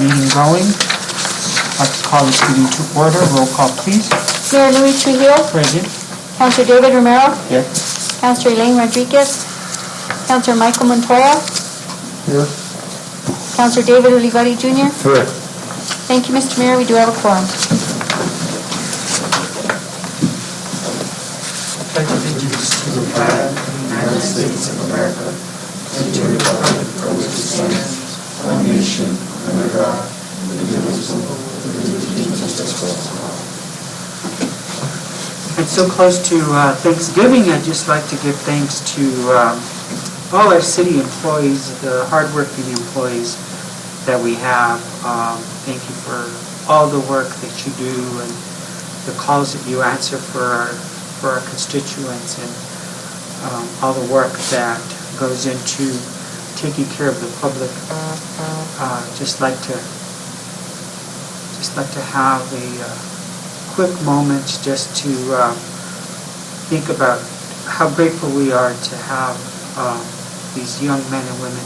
meeting going. I'd like to call this meeting to order. Roll call, please. Mayor Luis Trujillo. Present. Councilor David Romero. Here. Councilor Elaine Rodriguez. Councilor Michael Montoya. Here. Councilor David Olivari Jr. Here. Thank you, Mr. Mayor. We do have a quorum. Pledge allegiance to the flag of the United States of America and to the republic for which it stands, one nation, under God, indivisible, with liberty and justice for all. It's so close to Thanksgiving. I'd just like to give thanks to all our city employees, the hardworking employees that we have. Thank you for all the work that you do and the calls that you answer for our constituents, and all the work that goes into taking care of the public. Just like to have a quick moment just to think about how grateful we are to have these young men and women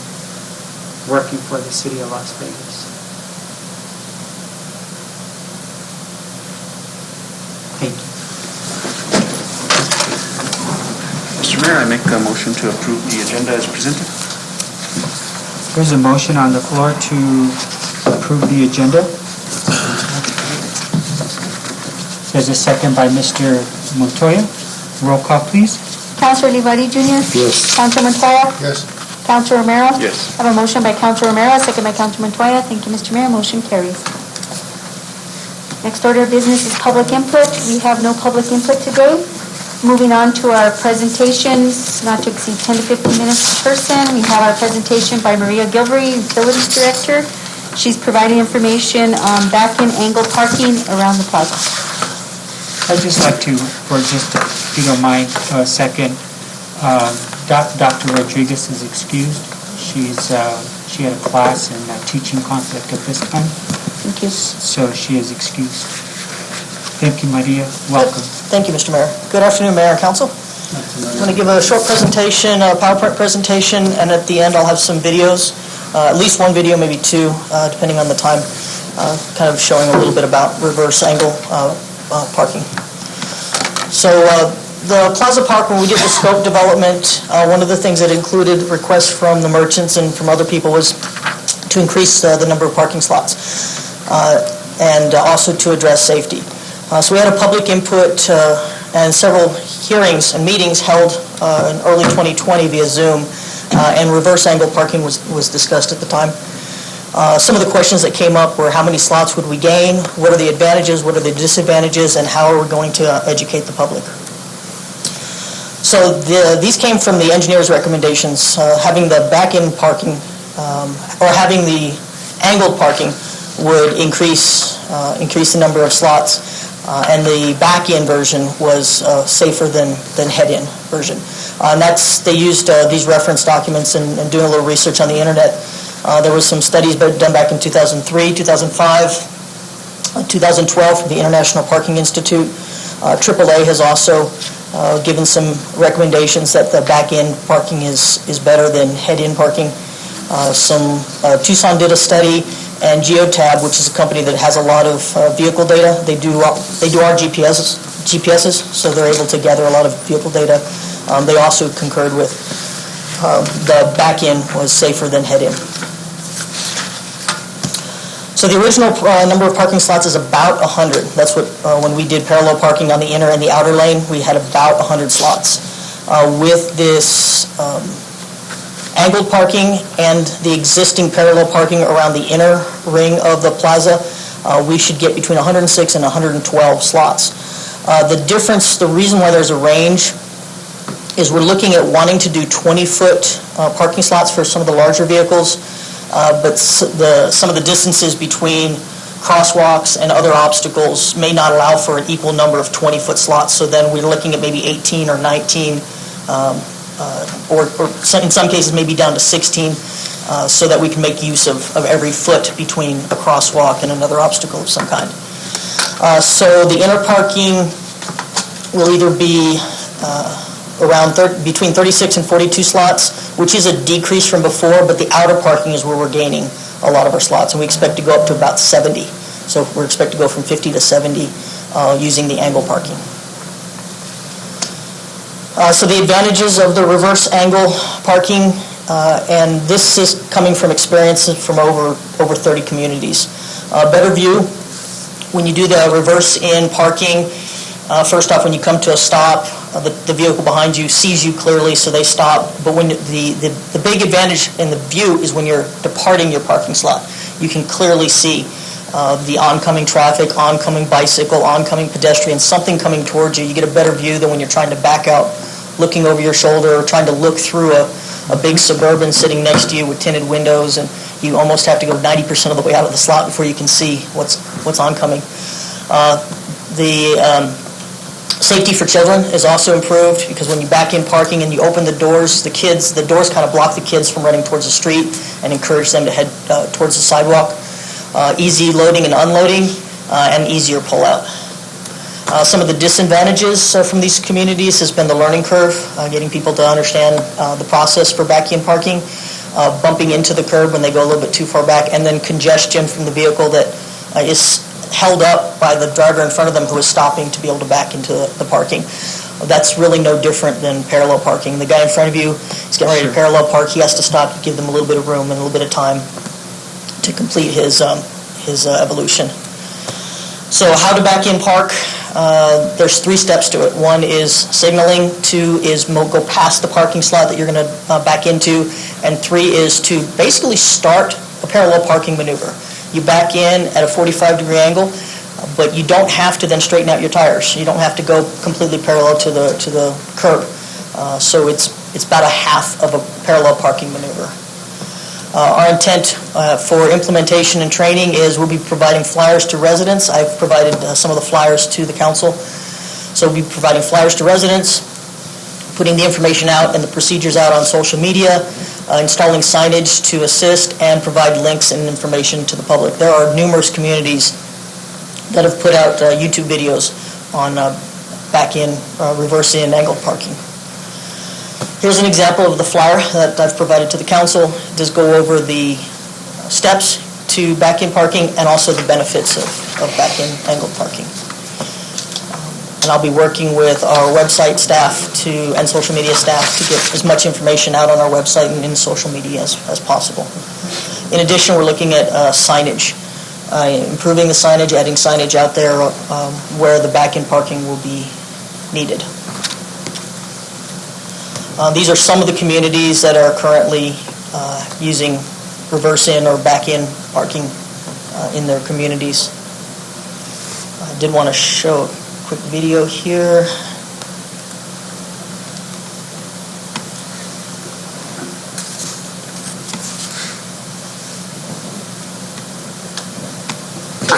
working for the city of Las Vegas. Thank you. Mr. Mayor, I make a motion to approve the agenda as presented. There's a motion on the floor to approve the agenda. There's a second by Mr. Montoya. Roll call, please. Councilor Olivari Jr. Yes. Councilor Montoya. Yes. Councilor Romero. Yes. I have a motion by Councilor Romero, second by Councilor Montoya. Thank you, Mr. Mayor. Motion carries. Next order of business is public input. We have no public input today. Moving on to our presentations, not to exceed 10 to 15 minutes per person. We have our presentation by Maria Gilvery, Utilities Director. She's providing information on back-end angle parking around the plaza. I'd just like to, for just, if you don't mind, a second, Dr. Rodriguez is excused. She had a class and a teaching conflict at this time. Thank you. So she is excused. Thank you, Maria. Welcome. Thank you, Mr. Mayor. Good afternoon, Mayor and Council. I'm going to give a short presentation, a PowerPoint presentation, and at the end I'll have some videos, at least one video, maybe two, depending on the time, kind of showing a little bit about reverse angle parking. So the Plaza Park, when we did the scope development, one of the things that included requests from the merchants and from other people was to increase the number of parking slots and also to address safety. So we had a public input and several hearings and meetings held in early 2020 via Zoom, and reverse angle parking was discussed at the time. Some of the questions that came up were how many slots would we gain, what are the advantages, what are the disadvantages, and how are we going to educate the public. So these came from the engineer's recommendations. Having the back-end parking or having the angled parking would increase the number of slots. And the back-end version was safer than head-in version. And they used these reference documents and doing a little research on the internet. There was some studies done back in 2003, 2005, 2012 from the International Parking Institute. AAA has also given some recommendations that the back-end parking is better than head-in parking. Tucson did a study, and Geotab, which is a company that has a lot of vehicle data, they do our GPSs, so they're able to gather a lot of vehicle data. They also concurred with the back end was safer than head in. So the original number of parking slots is about 100. That's what when we did parallel parking on the inner and the outer lane, we had about 100 slots. With this angled parking and the existing parallel parking around the inner ring of the plaza, we should get between 106 and 112 slots. The difference, the reason why there's a range is we're looking at wanting to do 20-foot parking slots for some of the larger vehicles, but some of the distances between crosswalks and other obstacles may not allow for an equal number of 20-foot slots, so then we're looking at maybe 18 or 19 or in some cases maybe down to 16, so that we can make use of every foot between a crosswalk and another obstacle of some kind. So the inner parking will either be between 36 and 42 slots, which is a decrease from before, but the outer parking is where we're gaining a lot of our slots, and we expect to go up to about 70. So we're expected to go from 50 to 70 using the angle parking. So the advantages of the reverse angle parking, and this is coming from experience from over 30 communities. Better view, when you do the reverse in parking, first off, when you come to a stop, the vehicle behind you sees you clearly, so they stop. But when the big advantage in the view is when you're departing your parking slot. You can clearly see the oncoming traffic, oncoming bicycle, oncoming pedestrian, something coming towards you. You get a better view than when you're trying to back out, looking over your shoulder, or trying to look through a big Suburban sitting next to you with tinted windows, and you almost have to go 90% of the way out of the slot before you can see what's oncoming. The safety for children is also improved, because when you back in parking and you open the doors, the doors kind of block the kids from running towards the street and encourage them to head towards the sidewalk. Easy loading and unloading, and easier pullout. Some of the disadvantages from these communities has been the learning curve, getting people to understand the process for back-in parking, bumping into the curb when they go a little bit too far back, and then congestion from the vehicle that is held up by the driver in front of them who is stopping to be able to back into the parking. That's really no different than parallel parking. The guy in front of you is getting ready to parallel park. He has to stop to give them a little bit of room and a little bit of time to complete his evolution. So how to back in park? There's 3 steps to it. 1 is signaling, 2 is go past the parking slot that you're going to back into, and 3 is to basically start a parallel parking maneuver. You back in at a 45-degree angle, but you don't have to then straighten out your tires. You don't have to go completely parallel to the curb. So it's about a half of a parallel parking maneuver. Our intent for implementation and training is we'll be providing flyers to residents. I've provided some of the flyers to the council. So we'll be providing flyers to residents, putting the information out and the procedures out on social media, installing signage to assist, and provide links and information to the public. There are numerous communities that have put out YouTube videos on back-in, reverse-in angle parking. Here's an example of the flyer that I've provided to the council. It does go over the steps to back-in parking and also the benefits of back-in angled parking. And I'll be working with our website staff and social media staff to get as much information out on our website and in social media as possible. In addition, we're looking at signage, improving the signage, adding signage out there where the back-in parking will be needed. These are some of the communities that are currently using reverse-in or back-in parking in their communities. I did want to show a quick video here.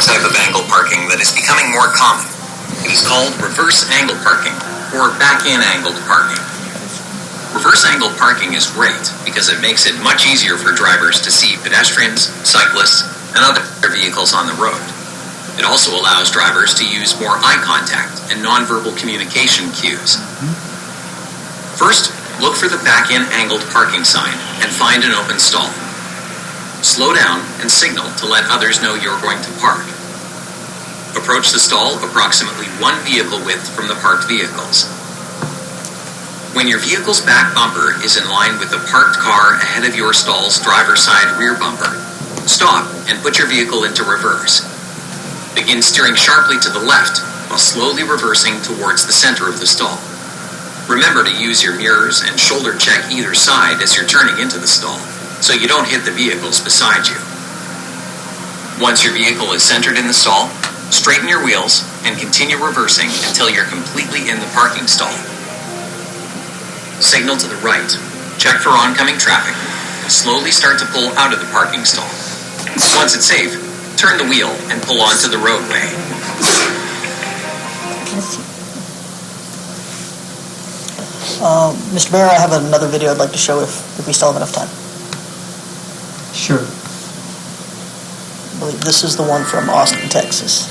Type of angle parking that is becoming more common. It is called reverse angle parking or back-in angled parking. Reverse angle parking is great because it makes it much easier for drivers to see pedestrians, cyclists, and other vehicles on the road. It also allows drivers to use more eye contact and nonverbal communication cues. First, look for the back-in angled parking sign and find an open stall. Slow down and signal to let others know you're going to park. Approach the stall approximately 1 vehicle width from the parked vehicles. When your vehicle's back bumper is in line with the parked car ahead of your stall's driver's side rear bumper, stop and put your vehicle into reverse. Begin steering sharply to the left while slowly reversing towards the center of the stall. Remember to use your mirrors and shoulder check either side as you're turning into the stall, so you don't hit the vehicles beside you. Once your vehicle is centered in the stall, straighten your wheels and continue reversing until you're completely in the parking stall. Signal to the right, check for oncoming traffic, and slowly start to pull out of the parking stall. Once it's safe, turn the wheel and pull onto the roadway. Mr. Mayor, I have another video I'd like to show if we still have enough time. Sure. I believe this is the one from Austin, Texas.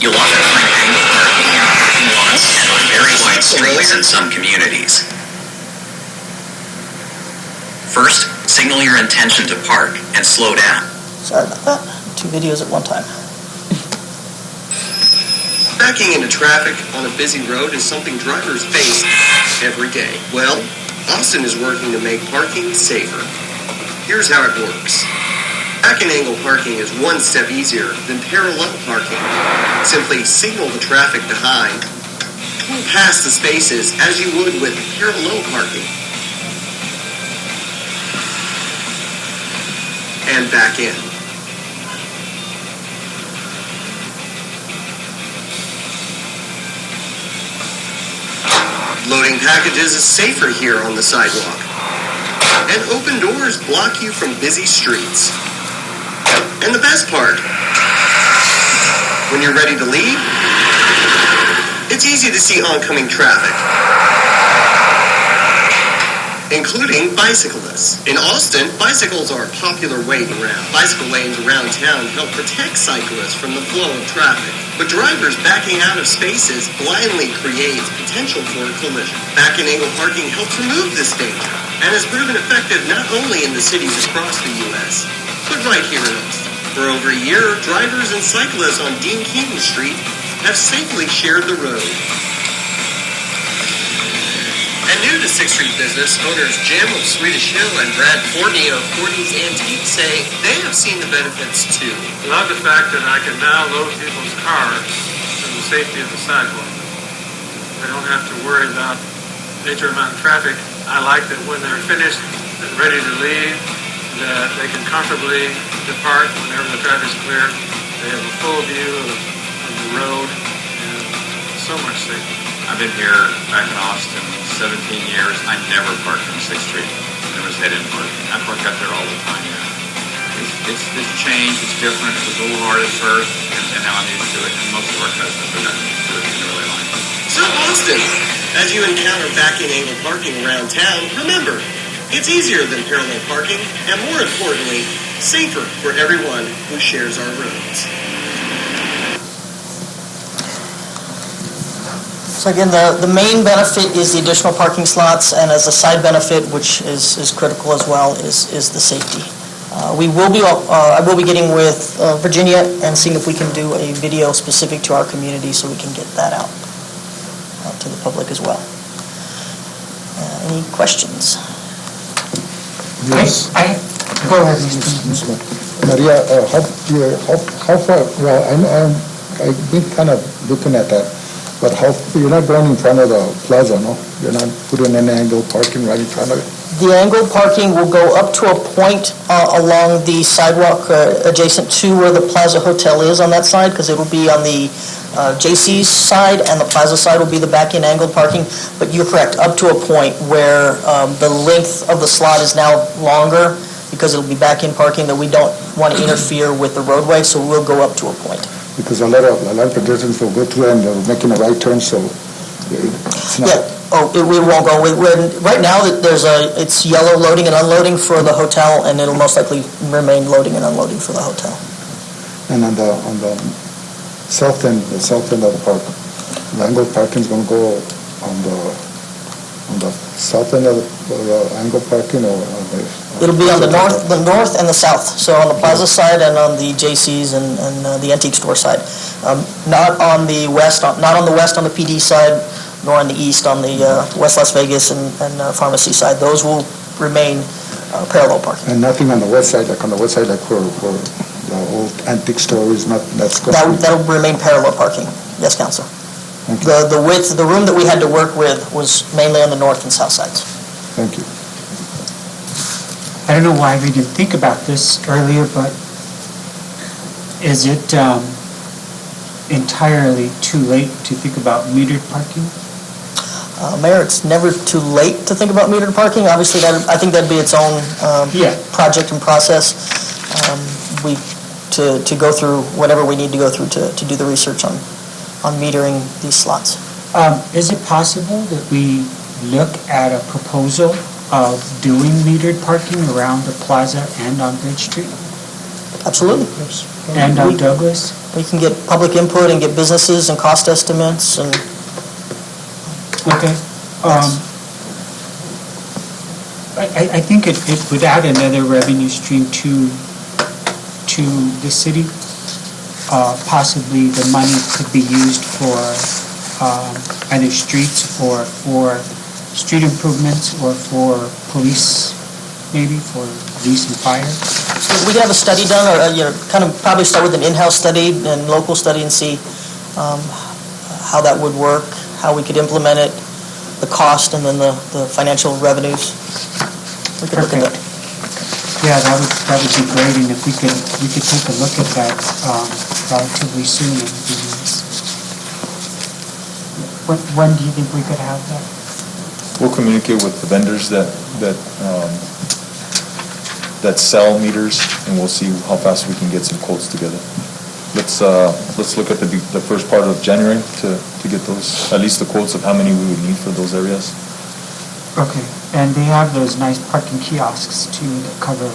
You'll often find angled parking in parking lots and on very wide streets in some communities. First, signal your intention to park and slow down. Sorry about that. 2 videos at one time. Backing into traffic on a busy road is something drivers face every day. Well, Austin is working to make parking safer. Here's how it works. Back and angle parking is one step easier than parallel parking. Simply signal the traffic behind, pull past the spaces as you would with parallel parking, and back in. Loading packages is safer here on the sidewalk. And open doors block you from busy streets. And the best part, when you're ready to leave, it's easy to see oncoming traffic, including bicyclists. In Austin, bicycles are a popular way around. Bicycle lanes around town help protect cyclists from the flow of traffic. But drivers backing out of spaces blindly creates potential for a collision. Back and angle parking helps remove this danger and has proven effective not only in the cities across the U.S., but right here in Austin. For over a year, drivers and cyclists on Dean King Street have safely shared the road. And new to 6th Street business, owners Jim of Swedish Hill and Brad Forney of Forney's Antique say they have seen the benefits too. I love the fact that I can now load people's cars in the safety of the sidewalk. They don't have to worry about major amount of traffic. I like that when they're finished and ready to leave, that they can comfortably depart whenever the traffic's clear. They have a full view of the road and so much safer. I've been here back in Austin 17 years. I never parked on 6th Street. There was head-in parking. I park out there all the time now. It's changed. It's different. It was a little hard at first, and now I'm used to it. And most of our customers have gotten used to it and they really like it. So Austin, as you encounter back and angle parking around town, remember, it's easier than parallel parking, and more importantly, safer for everyone who shares our roads. So again, the main benefit is the additional parking slots, and as a side benefit, which is critical as well, is the safety. I will be getting with Virginia and seeing if we can do a video specific to our community so we can get that out to the public as well. Any questions? Yes. Go ahead, Mr. Maria, how far, well, I've been kind of looking at that, but you're not going in front of the plaza, no? You're not putting any angle parking right in front of it? The angled parking will go up to a point along the sidewalk adjacent to where the Plaza Hotel is on that side, because it will be on the JC's side, and the Plaza side will be the back-in angled parking. But you're correct, up to a point where the length of the slot is now longer, because it'll be back-in parking, that we don't want to interfere with the roadway, so we'll go up to a point. Because a lot of pedestrians will go through and they're making a right turn, so it's not... Yeah. We won't go. Right now, it's yellow loading and unloading for the hotel, and it'll most likely remain loading and unloading for the hotel. And on the south end of the park, the angled parking is going to go on the south end of the angled parking, or on the... It'll be on the north and the south, so on the Plaza side and on the JC's and the antique store side. Not on the west on the PD side, nor on the east on the West Las Vegas and Pharmacy side. Those will remain parallel parking. And nothing on the west side, like where the old antique store is not, that's going to... That'll remain parallel parking, yes, Council. The width, the room that we had to work with was mainly on the north and south sides. Thank you. I don't know why we didn't think about this earlier, but is it entirely too late to think about metered parking? Mayor, it's never too late to think about metered parking. Obviously, I think that'd be its own project and process. To go through whatever we need to go through to do the research on metering these slots. Is it possible that we look at a proposal of doing metered parking around the plaza and on Bridge Street? Absolutely. And on Douglas? We can get public input and get businesses and cost estimates and... Okay. I think it would add another revenue stream to to the city. Possibly the money could be used for either streets or for street improvements or for police, maybe for police and fire. So we could have a study done, or, kind of probably start with an in-house study and local study and see how that would work, how we could implement it, the cost, and then the financial revenues. We could look at that. Yeah, that would be great, and if we could take a look at that relatively soon. It would be nice. When do you think we could have that? We'll communicate with the vendors that sell meters, and we'll see how fast we can get some quotes together. Let's look at the first part of January to get those, at least the quotes of how many we would need for those areas. Okay, and they have those nice parking kiosks too that cover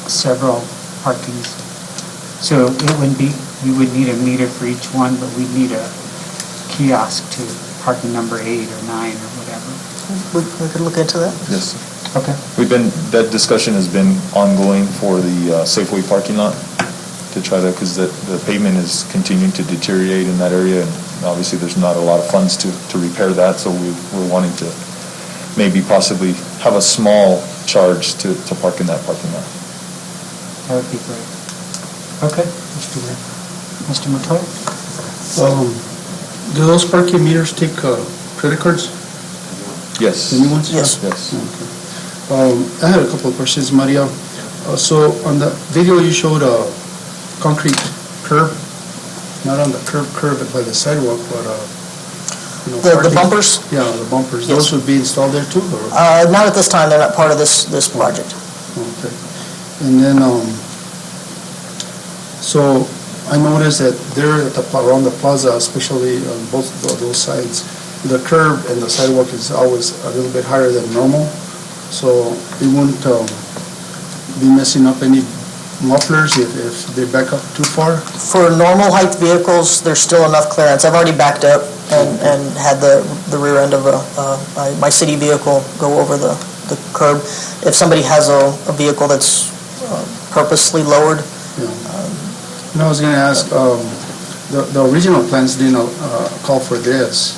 several parkings. So it wouldn't be, we would need a meter for each one, but we'd need a kiosk to parking number 8 or 9 or whatever. We could look into that. Yes. Okay. That discussion has been ongoing for the Safeway parking lot to try to, because the pavement is continuing to deteriorate in that area, and obviously there's not a lot of funds to repair that, so we're wanting to maybe possibly have a small charge to park in that parking lot. That would be great. Okay, Mr. Montoya? Do those parking meters take credit cards? Yes. The new ones? Yes. Yes. I had a couple of questions, Maria. So on the video you showed a concrete curb, not on the curb by the sidewalk, but The parking. bumpers? Yeah, the bumpers. Yes. Those would be installed there too, or? Not at this time, they're not part of this project. Okay. And then, so I noticed that there around the plaza, especially on both those sides, the curb and the sidewalk is always a little bit higher than normal. So it wouldn't be messing up any mufflers if they back up too far? For normal height vehicles, there's still enough clearance. I've already backed up and had the rear end of my city vehicle go over the curb. If somebody has a vehicle that's purposely lowered. And I was going to ask, the original plans didn't call for this,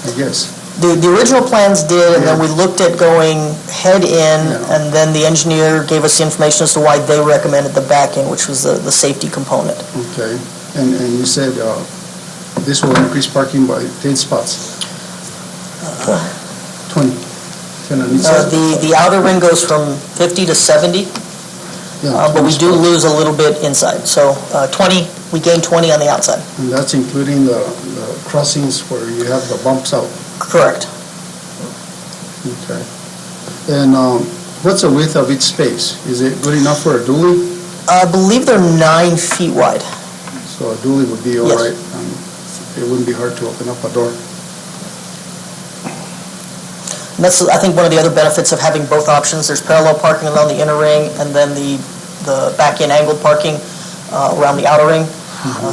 I guess. The original plans did, and then we looked at going head in, and then the engineer gave us the information as to why they recommended the back end, which was the safety component. Okay. And you said this will increase parking by 10 spots? 20. 10 on each side? The outer ring goes from 50 to 70. But we do lose a little bit inside. So 20, we gain 20 on the outside. And that's including the crossings where you have the bumps out? Correct. Okay. And what's the width of each space? Is it good enough for a dually? I believe they're 9 feet wide. So a dually would be all right? It wouldn't be hard to open up a door? And that's, I think, one of the other benefits of having both options. There's parallel parking around the inner ring, and then the back-end angled parking around the outer ring.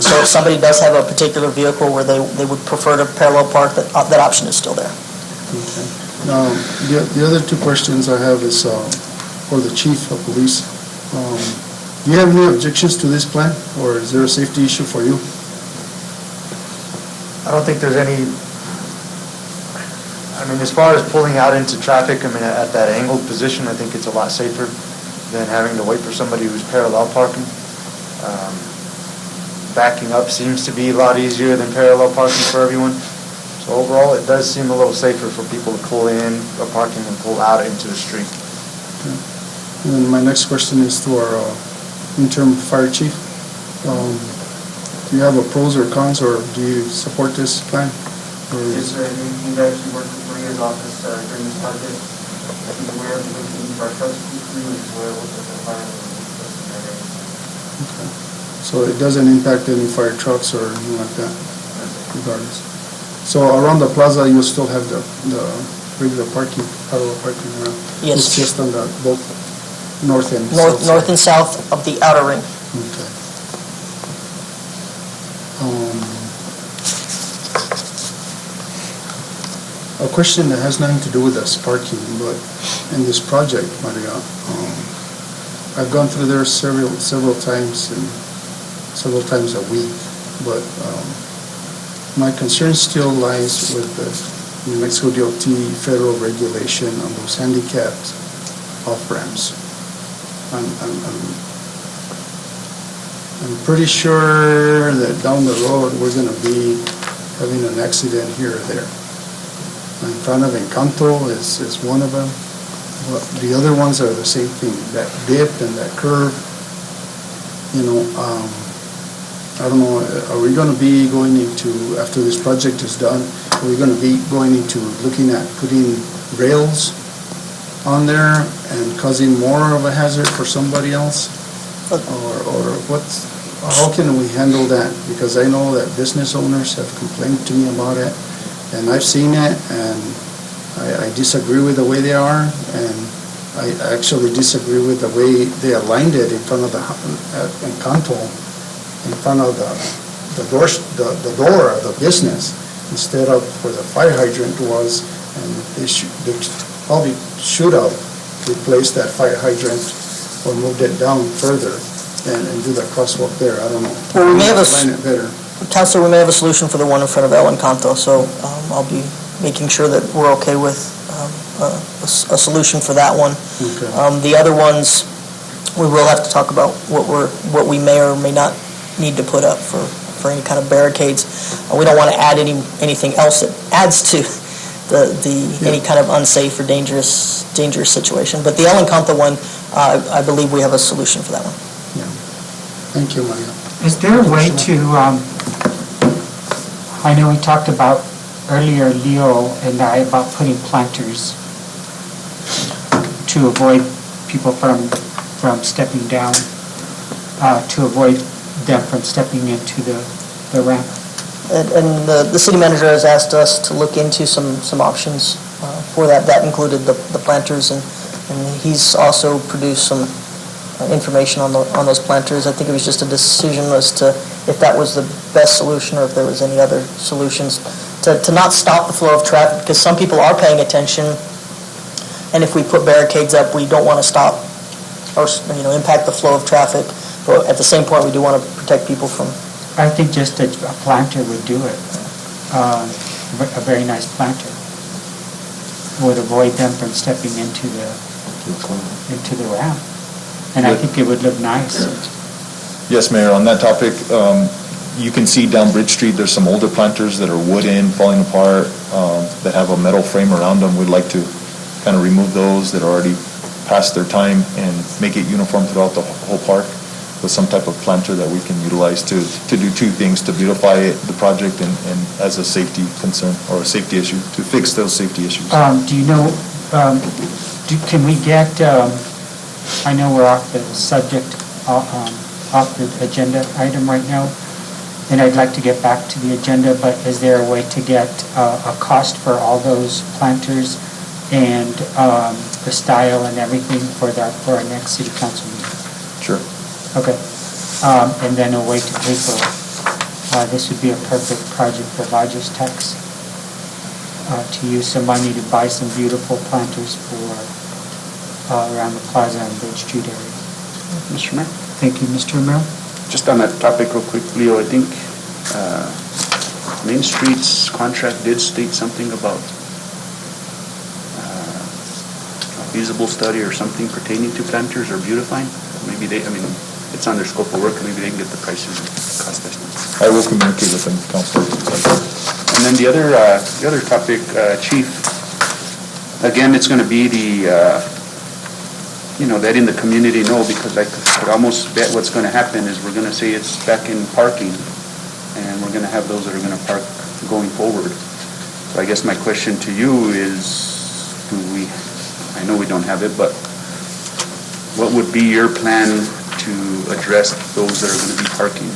So if somebody does have a particular vehicle where they would prefer to parallel park, that option is still there. Okay. Now, the other two questions I have is for the chief of police. Do you have any objections to this plan, or is there a safety issue for you? I don't think there's any. I mean, as far as pulling out into traffic, I mean, at that angled position, I think it's a lot safer than having to wait for somebody who's parallel parking. Backing up seems to be a lot easier than parallel parking for everyone. So overall, it does seem a little safer for people to pull in a parking and pull out into the street. Okay. And my next question is to our interim fire chief. Do you have a pros or cons, or do you support this plan? Yes, sir. We've actually worked with Maria's office during this project. He's aware of the working of our trucks through as well with the fire. Okay. So it doesn't impact any fire trucks or anything like that, regardless. So around the plaza, you still have the regular parking, parallel parking around? Yes. It's just on the both north and south? North and south of the outer ring. Okay. A question that has nothing to do with us parking, but in this project, Maria, I've gone through there several times and several times a week, but my concern still lies with the New Mexico DOT federal regulation on those handicapped off-ramps. I'm pretty sure that down the road, we're going to be having an accident here or there. In front of Encanto is one of them. But the other ones are the same thing, that dip and that curve. I don't know, are we going to be going into, after this project is done, are we going to be going into looking at putting rails on there and causing more of a hazard for somebody else? Or how can we handle that? Because I know that business owners have complained to me about it, and I've seen it, and I disagree with the way they are, and I actually disagree with the way they aligned it in front of the Encanto, in front of the door of the business, instead of where the fire hydrant was, and they probably should have replaced that fire hydrant or moved it down further and do the crosswalk there. I don't know. Well, we may have Explain it better. Counselor, we may have a solution for the one in front of El Encanto, so I'll be making sure that we're okay with a solution for that one. Okay. The other ones, we will have to talk about what we may or may not need to put up for any kind of barricades. We don't want to add anything else that adds to any kind of unsafe or dangerous situation. But the El Encanto one, I believe we have a solution for that one. Yeah. Thank you, Maria. Is there a way to, I know we talked about earlier, Leo and I, about putting planters to avoid people from stepping down, to avoid them from stepping into the ramp. And the city manager has asked us to look into some options for that. That included the planters, and he's also produced some information on those planters. I think it was just a decision as to if that was the best solution or if there was any other solutions to not stop the flow of traffic, because some people are paying attention, and if we put barricades up, we don't want to stop or impact the flow of traffic. But at the same point, we do want to protect people from. I think just a planter would do it. A very nice planter would avoid them from stepping into the ramp. And I think it would look nice. Yes, Mayor, on that topic, you can see down Bridge Street, there's some older planters that are wooden, falling apart, that have a metal frame around them. We'd like to kind of remove those that are already past their time and make it uniform throughout the whole park with some type of planter that we can utilize to do two things: to beautify the project and as a safety concern or a safety issue, to fix those safety issues. Do you know, can we get, I know we're off the subject, off the agenda item right now, and I'd like to get back to the agenda, but is there a way to get a cost for all those planters and the style and everything for our next city council meeting? Sure. Okay. And then a way to pay for it. This would be a perfect project for Lodgers Tax, to use some money to buy some beautiful planters for around the plaza and Bridge Street area. Mr. Mayor? Thank you, Mr. Romero. Just on that topic real quick, Leo, I think Main Street's contract did state something about a feasible study or something pertaining to planters or beautifying. Maybe it's on their scope of work, maybe they can get the prices and cost estimates. I will communicate with them, Councilor. And then the other topic, Chief, again, it's going to be letting the community know, because I could almost bet what's going to happen is we're going to say it's back in parking, and we're going to have those that are going to park going forward. So I guess my question to you is, I know we don't have it, but what would be your plan to address those that are going to be parking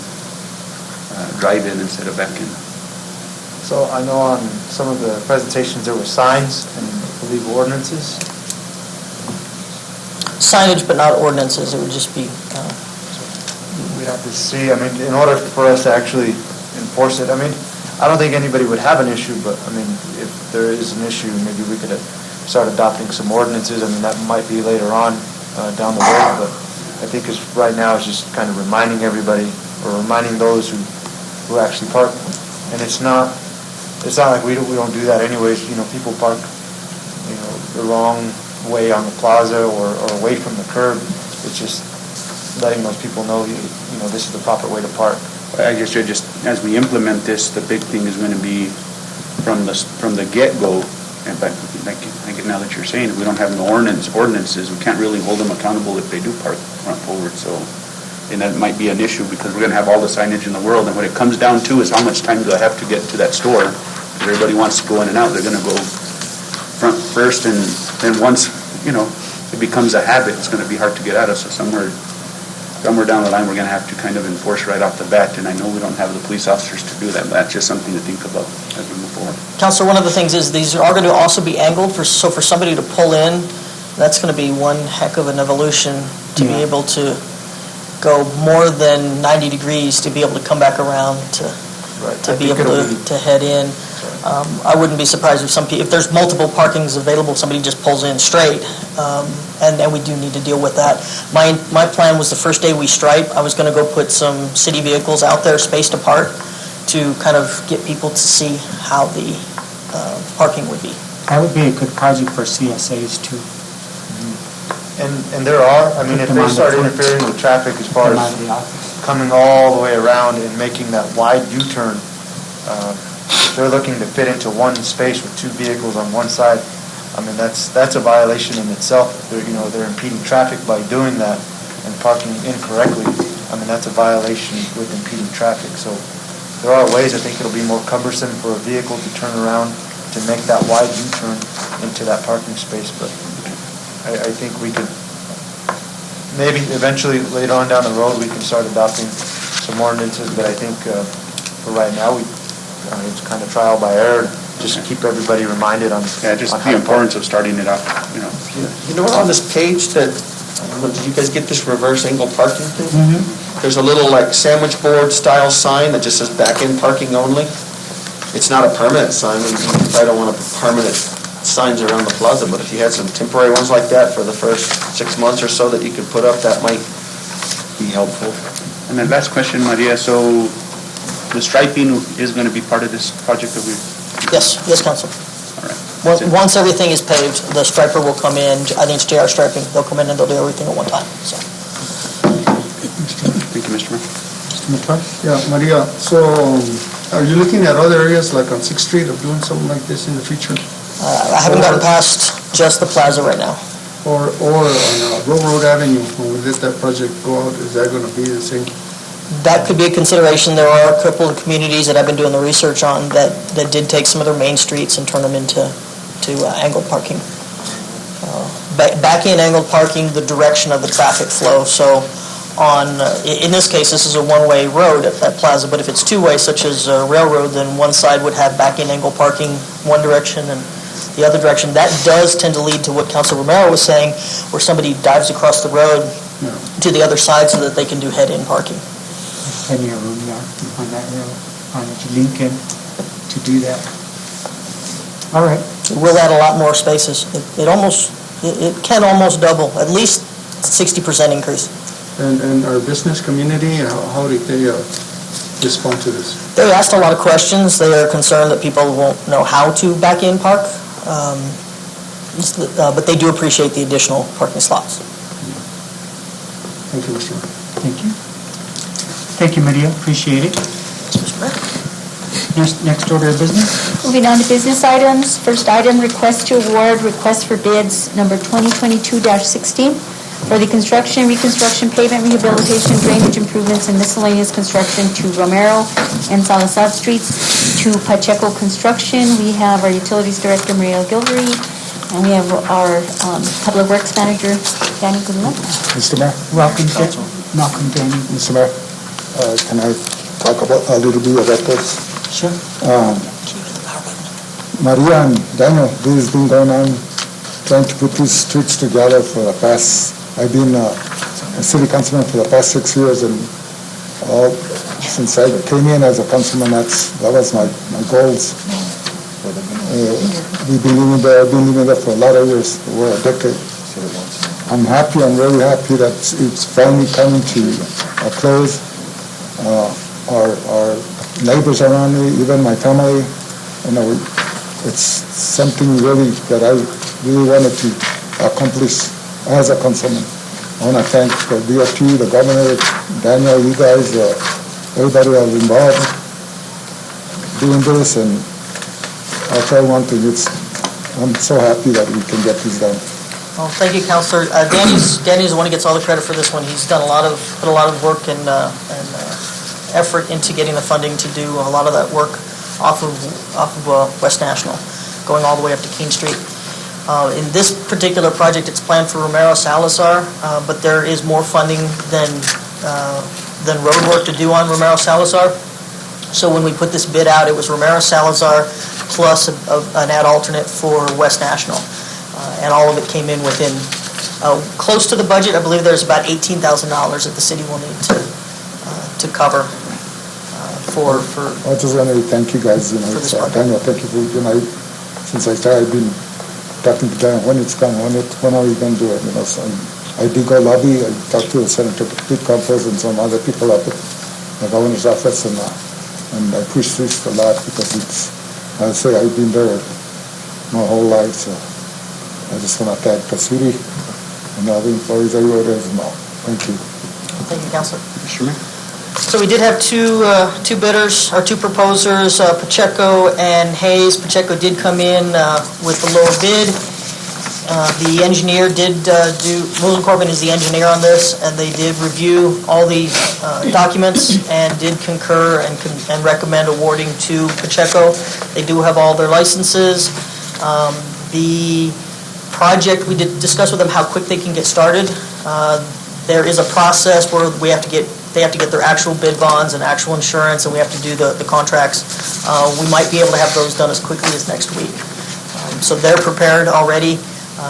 drive-in instead of back-in? So I know on some of the presentations there were signs and I believe ordinances. Signage, but not ordinances. It would just be. We'd have to see. In order for us to actually enforce it, I don't think anybody would have an issue, but if there is an issue, maybe we could start adopting some ordinances. That might be later on down the road, but I think is, right now, is just kind of reminding everybody, or reminding those who actually park. And it's not like we don't do that anyways. People park, the wrong way on the plaza or away from the curb. It's just letting those people know, this is the proper way to park. I guess as we implement this, the big thing is going to be from the get-go. But now that you're saying it, we don't have no ordinances, we can't really hold them accountable if they do park front forward. So, and that might be an issue because we're going to have all the signage in the world, and what it comes down to is how much time do I have to get to that store? Because everybody wants to go in and out. They're going to go front first, and then once it becomes a habit, it's going to be hard to get out of. So somewhere down the line, we're going to have to kind of enforce right off the bat, and I know we don't have the police officers to do that, but that's just something to think about as we move forward. Counselor, one of the things is these are going to also be angled, so for somebody to pull in, that's going to be one heck of an evolution to be able to go more than 90 degrees to be able to come back around to be able to head in. I wouldn't be surprised if there's multiple parkings available, somebody just pulls in straight, and we do need to deal with that. My plan was the first day we stripe, I was going to go put some city vehicles out there spaced apart to kind of get people to see how the parking would be. That would be a good project for CSAs too. And there are, if they start interfering with traffic as far as coming all the way around and making that wide U-turn, they're looking to fit into one space with two vehicles on one side. That's a violation in itself. They're impeding traffic by doing that and parking incorrectly. That's a violation with impeding traffic. So there are ways. I think it'll be more cumbersome for a vehicle to turn around to make that wide U-turn into that parking space. But I think we could, maybe eventually later on down the road, we can start adopting some ordinances. But I think for right now, it's kind of trial by error. Just keep everybody reminded on. Yeah, just the importance of starting it off. On this page that, did you guys get this reverse angle parking thing? Mm-hmm. There's a little sandwich board style sign that just says back in parking only. It's not a permanent sign. I don't want to put permanent signs around the plaza, but if you had some temporary ones like that for the first 6 months or so that you could put up, that might be helpful. And then last question, Maria. So the striping is going to be part of this project that we... Yes, Council. All right. Once everything is paved, the striper will come in. I think it's JR Striping. They'll come in and they'll do everything at one time. So. Thank you, Mr. Mayor. Mr. Matar? Yeah, Maria, so are you looking at other areas like on 6th Street of doing something like this in the future? I haven't gotten past just the plaza right now. Or on Railroad Avenue, when we let that project go out, is that going to be the same? That could be a consideration. There are a couple of communities that I've been doing the research on that did take some of their main streets and turn them into angled parking. Back in angled parking, the direction of the traffic flow. So in this case, this is a one-way road at that plaza, but if it's two-way, such as Railroad, then one side would have back in angled parking one direction and the other direction. That does tend to lead to what Councilor Romero was saying, where somebody dives across the road to the other side so that they can do head-in parking. Plenty of room there on that road, on Lincoln, to do that. All right. It will add a lot more spaces. It can almost double, at least 60% increase. And our business community, how did they respond to this? They asked a lot of questions. They are concerned that people won't know how to back in park, but they do appreciate the additional parking slots. Thank you, Mr. Mayor. Thank you. Thank you, Maria. Appreciate it. Next order of business. Moving on to business items. First item, request to award request for bids number 2022-16 for the construction, reconstruction, pavement rehabilitation, drainage improvements, and miscellaneous construction to Romero and Salazar Streets, to Pacheco Construction. We have our Utilities Director, Maria Gilvery, and we have our Public Works Manager, Danny Goodman. Mr. Mayor. Welcome, Malcolm, Danny. Mr. Mayor, can I talk about a little bit about this? Sure. Maria and Daniel, this has been going on, trying to put these streets together for the past, I've been a city councilman for the past 6 years, and since I came in as a councilman, that was my goals. We've been living there for a lot of years, over a decade. I'm happy, I'm really happy that it's finally coming to a close. Our neighbors around me, even my family, it's something really that I really wanted to accomplish as a councilman. I want to thank the DOT, the governor, Daniel, you guys, everybody that was involved doing this, and I'll tell you one thing, I'm so happy that we can get this done. Well, thank you, Councilor. Danny's the one who gets all the credit for this one. He's done put a lot of work and effort into getting the funding to do a lot of that work off of West National, going all the way up to King Street. In this particular project, it's planned for Romero Salazar, but there is more funding than road work to do on Romero Salazar. So when we put this bid out, it was Romero Salazar plus an ad alternate for West National. And all of it came in within close to the budget. I believe there's about $18,000 that the city will need to cover for. I just want to thank you guys. Daniel, thank you for since I started, I've been talking to Daniel when it's coming, when are we going to do it? So I did go lobby. I talked to Senator Pete Campos and some other people up at the governor's office, and I pushed this a lot because I say I've been there my whole life. So I just want to thank the city and all the employees everywhere there. Thank you. Thank you, Councilor. Sure. So we did have two bidders, or two proposers, Pacheco and Hayes. Pacheco did come in with the lower bid. The engineer did Mullen Corbin is the engineer on this, and they did review all the documents and did concur and recommend awarding to Pacheco. They do have all their licenses. The project, we did discuss with them how quick they can get started. There is a process where they have to get their actual bid bonds and actual insurance, and we have to do the contracts. We might be able to have those done as quickly as next week. So they're prepared already,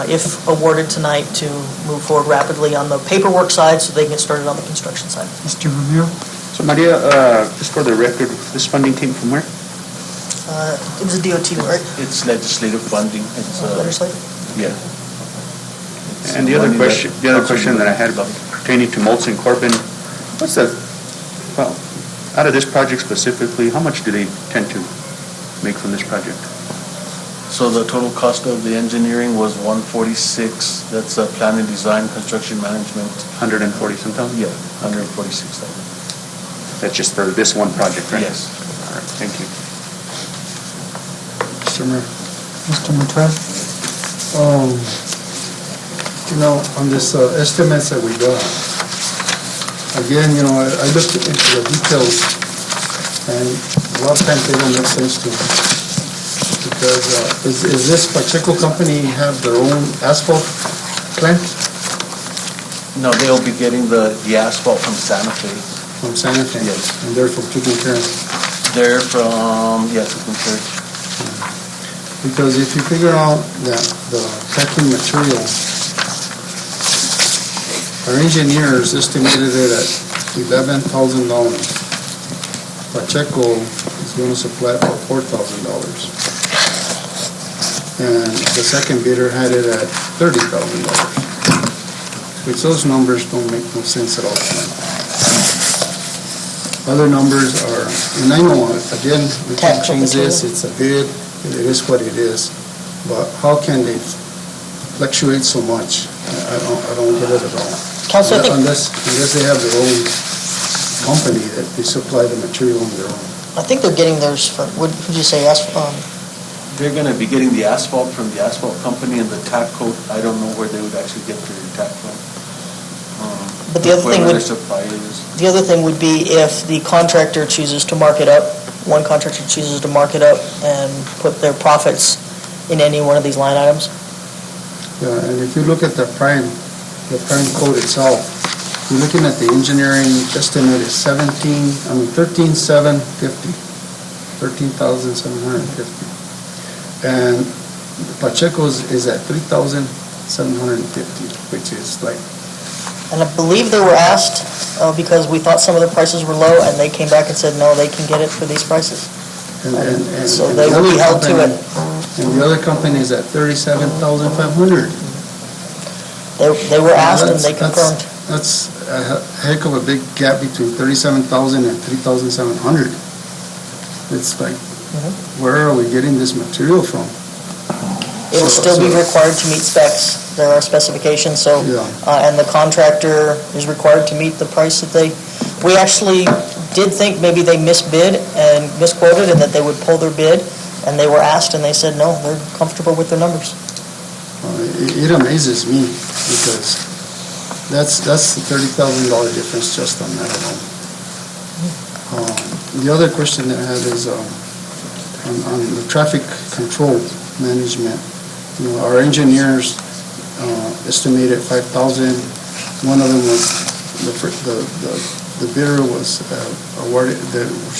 if awarded tonight, to move forward rapidly on the paperwork side so they can get started on the construction side. Mr. Romero? So Maria, just for the record, this funding came from where? It was a DOT, right? It's legislative funding. It's Legislative? yeah. And the other question that I had pertaining to Molson Corbin, out of this project specifically, how much do they tend to make from this project? So the total cost of the engineering was $146. That's planning, design, construction management. 140 something? Yeah, $146. That's just for this one project, right? Yes. All right, thank you. Mr. Mayor. Mr. Montreal? On this estimates that we got, again, I looked into the details, and a lot of times they don't make sense to me. Because is this Pacheco company have their own asphalt plant? No, they'll be getting the asphalt from Santa Fe. From Santa Fe? Yes. And they're from Tucumcari? They're from, Tucumcari. Because if you figure out that the packing material, our engineers estimated it at $11,000. Pacheco is going to supply it for $4,000. And the second bidder had it at $30,000. Which those numbers don't make no sense at all to me. Other numbers are, and I know, again, we can't change this, it's a bid, it is what it is, but how can they fluctuate so much? I don't get it at all. Councilor, Unless they have their own company that they supply the material on their own. I think they're getting theirs from, what did you say, They're going to be getting the asphalt from the asphalt company, and the tack coat, I don't know where they would actually get their tack from. But the other thing Whoever would, their supplier is. the other thing would be if the contractor chooses to mark it up, one contractor chooses to mark it up and put their profits in any one of these line items. Yeah, and if you look at the prime code itself, you're looking at the engineering estimate is $13,750. And Pacheco's is at $3,750, which is like. And I believe they were asked, because we thought some of the prices were low, and they came back and said, no, they can get it for these prices. So they will be held to it. And the other company is at $37,500. They were asked and they confirmed. That's a heck of a big gap between 37,000 and 3,700. It's like, where are we getting this material from? It will still be required to meet specs. There are specifications, so, and the contractor is required to meet the price that we actually did think maybe they misbid and misquoted and that they would pull their bid, and they were asked and they said, no, they're comfortable with their numbers. It amazes me because that's the $30,000 difference just on that alone. The other question that I had is on the traffic control management. Our engineers estimated 5,000. One of them was the bidder was awarded, that will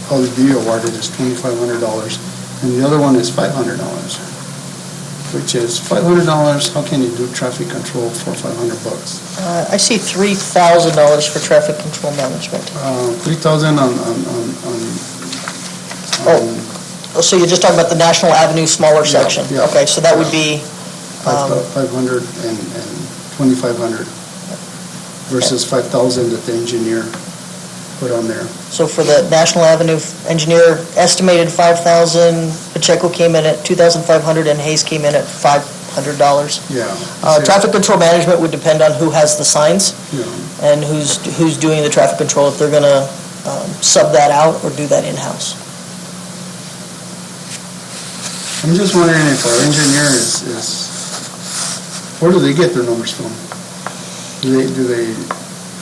probably be awarded is $2,500, and the other one is $500, which is $500. How can you do traffic control for $500? I see $3,000 for traffic control management. 3,000 on. So you're just talking about the National Avenue smaller section? Yeah. Okay, so that would be 500 and 2,500 versus 5,000 that the engineer put on there. So for the National Avenue engineer estimated 5,000, Pacheco came in at 2,500, and Hayes came in at $500. Yeah. Traffic control management would depend on who has the signs Yeah. and who's doing the traffic control, if they're going to sub that out or do that in-house. I'm just wondering if our engineer is where do they get their numbers from? Do they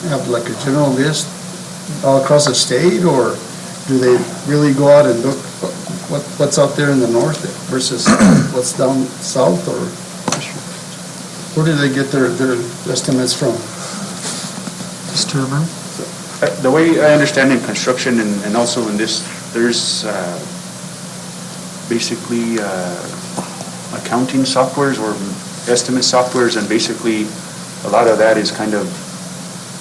have like a general list all across the state, or do they really go out and look what's out there in the north versus what's down south, or where do they get their estimates from? Mr. Urban? The way I understand in construction and also in this, there's basically accounting softwares or estimate softwares, and basically a lot of that is kind of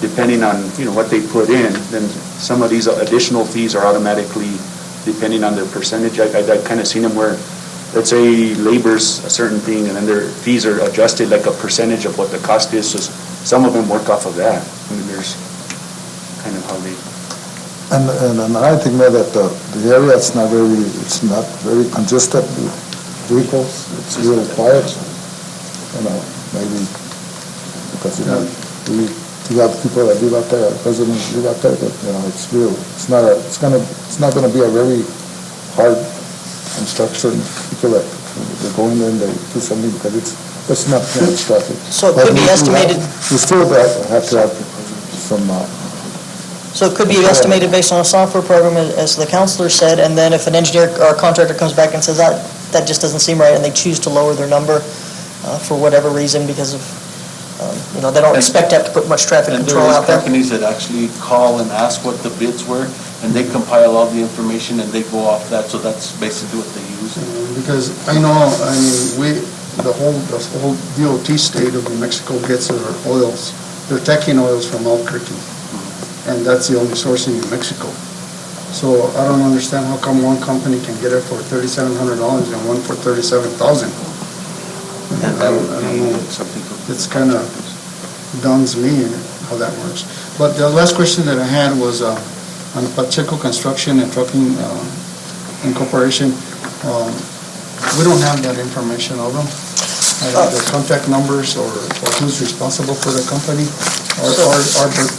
depending on what they put in. Then some of these additional fees are automatically depending on their percentage. I've kind of seen them where, let's say, labor's a certain thing, and then their fees are adjusted like a percentage of what the cost is. So some of them work off of that. I mean, there's kind of how they. And I think that the area it's not very congested with vehicles. It's really quiet. Maybe because we have people that live out there, residents live out there, but it's not gonna be a very hard construction. People that they go in there and they do something because it's not much traffic. So it could be estimated. We still have to have some. So it could be estimated based on a software program, as the counselor said, and then if an engineer or a contractor comes back and says that just doesn't seem right, and they choose to lower their number for whatever reason because of, they don't expect to have to put much traffic control out there. And there is companies that actually call and ask what the bids were, and they compile all the information and they go off that, so that's basically what they use. Because the whole DOT state of New Mexico gets their oils, their tacking oils from Albuquerque. And that's the only source in New Mexico. So I don't understand how come one company can get it for $3,700 and one for $37,000. I don't know. It's kind of dumbs me how that works. But the last question that I had was on Pacheco Construction and Trucking Incorporation. We don't have that information of them. The contact numbers or who's responsible for the company.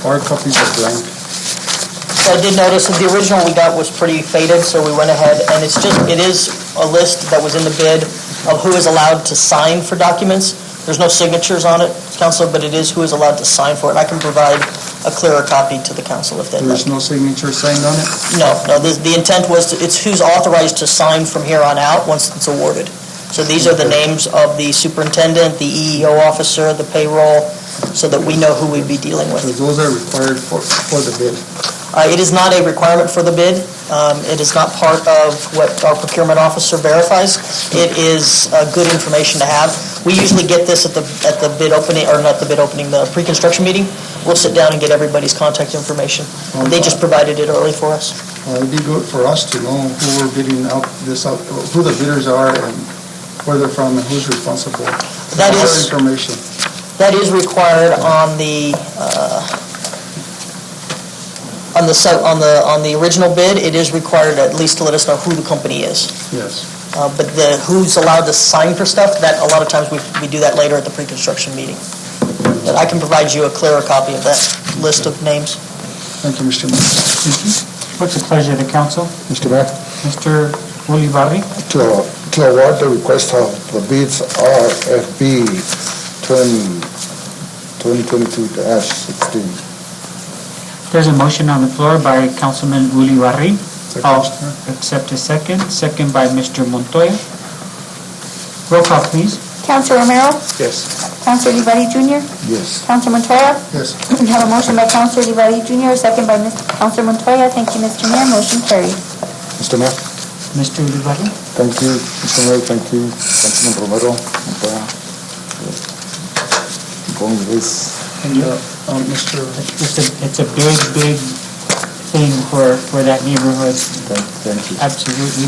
Our copies are blank. So I did notice that the original we got was pretty faded, so we went ahead, and it is a list that was in the bid of who is allowed to sign for documents. There's no signatures on it, Council, but it is who is allowed to sign for it. And I can provide a clearer copy to the council if they'd like. There's no signature signed on it? No. The intent was, it's who's authorized to sign from here on out once it's awarded. So these are the names of the superintendent, the EEO officer, the payroll, so that we know who we'd be dealing with. So those are required for the bid? It is not a requirement for the bid. It is not part of what our procurement officer verifies. It is good information to have. We usually get this at the bid opening, or not the bid opening, the pre-construction meeting. We'll sit down and get everybody's contact information. They just provided it early for us. It'd be good for us to know who we're bidding out, who the bidders are and where they're from and who's responsible. That is information. That is required on the original bid. It is required at least to let us know who the company is. Yes. But who's allowed to sign for stuff, that a lot of times we do that later at the pre-construction meeting. But I can provide you a clearer copy of that list of names. Thank you, Mr. Mayor. What's the pleasure of the council? Mr. Mayor, Mr. Ulibarri? to award the request of the bids RFB 2022-16. There's a motion on the floor by Councilman Ulibarri. Second, I'll Mr. Mayor. accept a second. Second by Mr. Montoya. Roll call, please. Councilor Romero? Yes. Councilor Olivari Jr.? Yes. Councilor Montoya? Yes. We have a motion by Councilor Olivari Jr., a second by Councilor Montoya. Thank you, Mr. Mayor. Motion carried. Mr. Mayor, Mr. Ulibarri? thank you. Mr. Mayor, thank you. Councilman Romero, Montoya. Going with this. And, Mr. It's a big, big thing for that neighborhood. Thank you. Absolutely.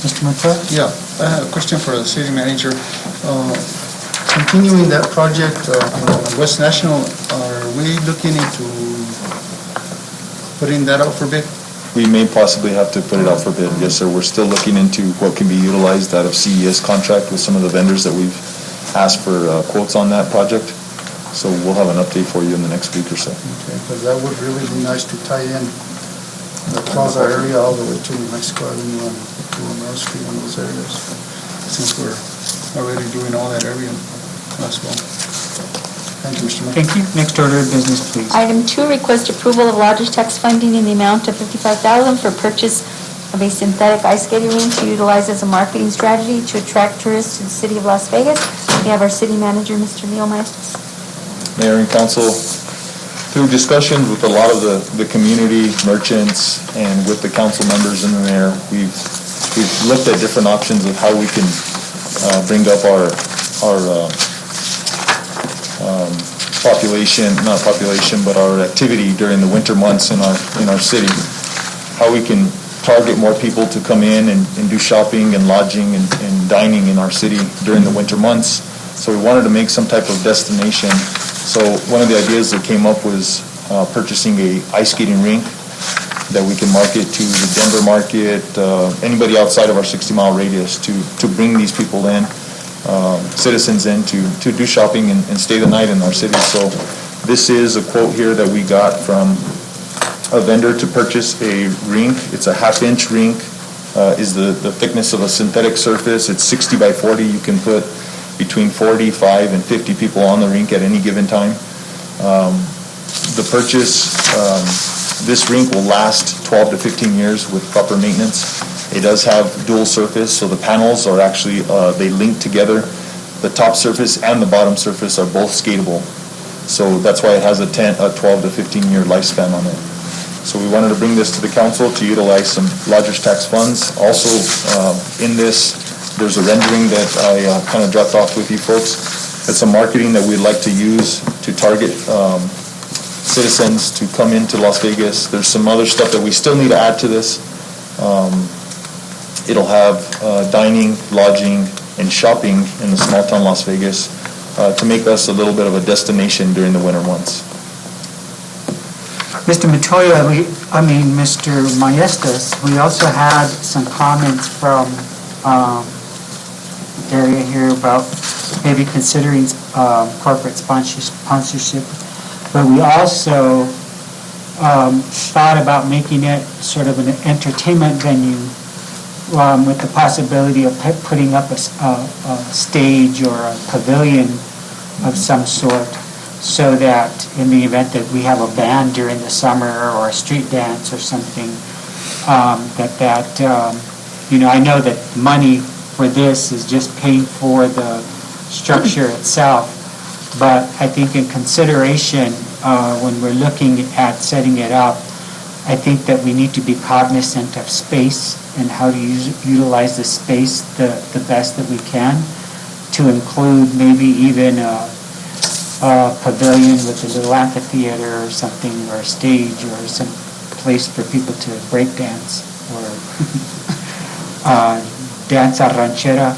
Mr. Montoya? Yeah, I have a question for the city manager. Continuing that project on West National, are we looking into putting that out for bid? We may possibly have to put it out for bid, yes, sir. We're still looking into what can be utilized out of CES contract with some of the vendors that we've asked for quotes on that project. So we'll have an update for you in the next week or so. Okay, because that would really be nice to tie in the Plaza area all the way to Mexico Avenue and to Romero Street and those areas, since we're already doing all that area as well. Thank you, Mr. Mayor. Thank you. Next order of business, please. Item 2, request approval of lodgers tax funding in the amount of $55,000 for purchase of a synthetic ice skating rink to utilize as a marketing strategy to attract tourists to the city of Las Vegas. We have our city manager, Mr. Leo Maestas. Mayor and council, through discussions with a lot of the community merchants and with the council members in there, we've looked at different options of how we can bring up our but our activity during the winter months in our city. How we can target more people to come in and do shopping and lodging and dining in our city during the winter months. So we wanted to make some type of destination. So one of the ideas that came up was purchasing a ice skating rink that we can market to the Denver market, anybody outside of our 60-mile radius to bring these people in, citizens in to do shopping and stay the night in our city. So this is a quote here that we got from a vendor to purchase a rink. It's a half-inch rink, is the thickness of a synthetic surface. It's 60 by 40. You can put between 45 and 50 people on the rink at any given time. The purchase, this rink will last 12 to 15 years with proper maintenance. It does have dual surface, so the panels are actually, they link together. The top surface and the bottom surface are both skatable. So that's why it has a 12 to 15 year lifespan on it. So we wanted to bring this to the council to utilize some lodgers tax funds. Also, in this, there's a rendering that I kind of dropped off with you folks. It's a marketing that we'd like to use to target citizens to come into Las Vegas. There's some other stuff that we still need to add to this. It'll have dining, lodging, and shopping in the small town Las Vegas to make us a little bit of a destination during the winter months. Mr. Montoya, Mr. Maestas, we also had some comments from area here about maybe considering corporate sponsorship, but we also thought about making it sort of an entertainment venue with the possibility of putting up a stage or a pavilion of some sort, so that in the event that we have a band during the summer or a street dance or something, I know that money for this is just paying for the structure itself, but I think in consideration when we're looking at setting it up, I think that we need to be cognizant of space and how to utilize the space the best that we can, to include maybe even a pavilion with a little amphitheater or something, or a stage, or some place for people to break dance or dance a ranchera,